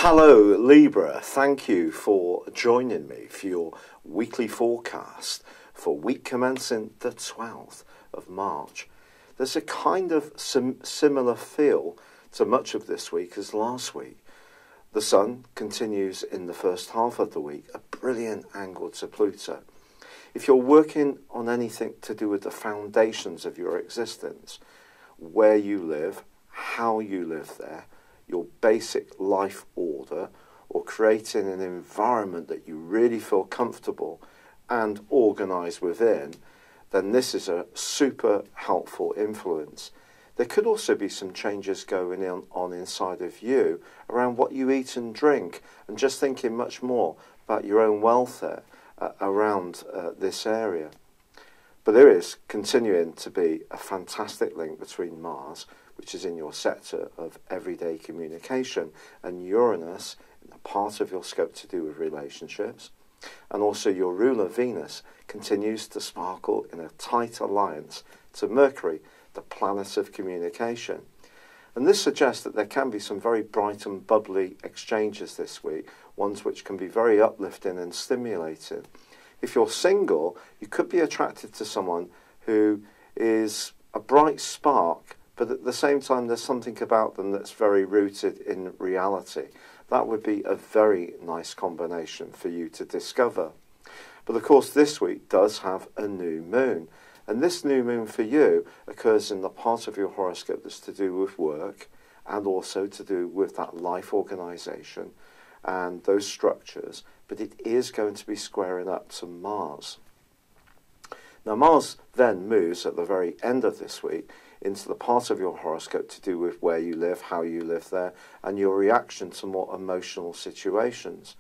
Hello Libra, thank you for joining me for your weekly forecast for week commencing the 12th of March. There's a kind of similar feel to much of this week as last week. The Sun continues in the first half of the week, a brilliant angle to Pluto. If you're working on anything to do with the foundations of your existence, where you live, how you live there, your basic life order, or creating an environment that you really feel comfortable and organised within, then this is a super helpful influence. There could also be some changes going on inside of you around what you eat and drink, and just thinking much more about your own welfare around this area. But there is continuing to be a fantastic link between Mars, which is in your sector of everyday communication, and Uranus, in the part of your scope to do with relationships. And also your ruler Venus continues to sparkle in a tight alliance to Mercury, the planet of communication. And this suggests that there can be some very bright and bubbly exchanges this week, ones which can be very uplifting and stimulating. If you're single, you could be attracted to someone who is a bright spark, but at the same time there's something about them that's very rooted in reality. That would be a very nice combination for you to discover. But of course this week does have a new moon, and this new moon for you occurs in the part of your horoscope that's to do with work and also to do with that life organisation and those structures, but it is going to be squaring up to Mars. Now Mars then moves at the very end of this week into the part of your horoscope to do with where you live, how you live there, and your reaction to more emotional situations,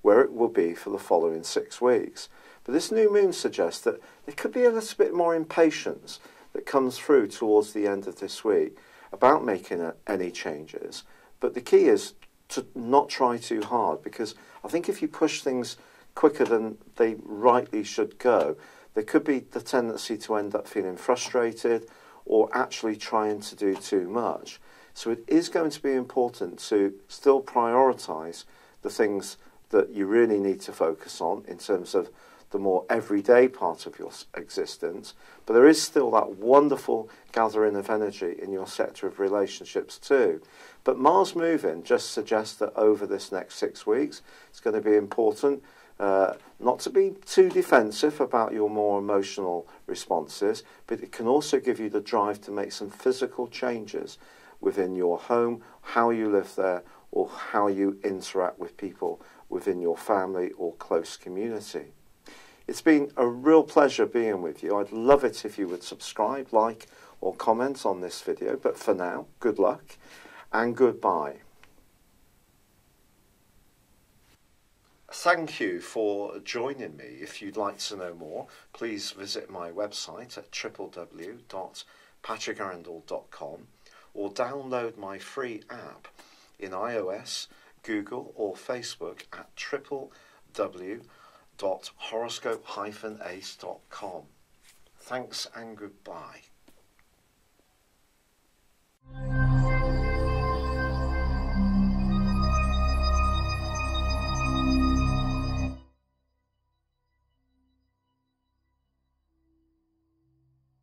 where it will be for the following 6 weeks. But this new moon suggests that there could be a little bit more impatience that comes through towards the end of this week about making any changes. But the key is to not try too hard, because I think if you push things quicker than they rightly should go, there could be the tendency to end up feeling frustrated or actually trying to do too much. So it is going to be important to still prioritise the things that you really need to focus on in terms of the more everyday part of your existence, but there is still that wonderful gathering of energy in your sector of relationships too. But Mars moving just suggests that over this next 6 weeks, it's going to be important not to be too defensive about your more emotional responses, but it can also give you the drive to make some physical changes within your home, how you live there, or how you interact with people within your family or close community. It's been a real pleasure being with you. I'd love it if you would subscribe, like, or comment on this video. But for now, good luck and goodbye. Thank you for joining me. If you'd like to know more, please visit my website at www.patrickarundell.com or download my free app in iOS, Google or Facebook at www.horoscope-ace.com. Thanks and goodbye.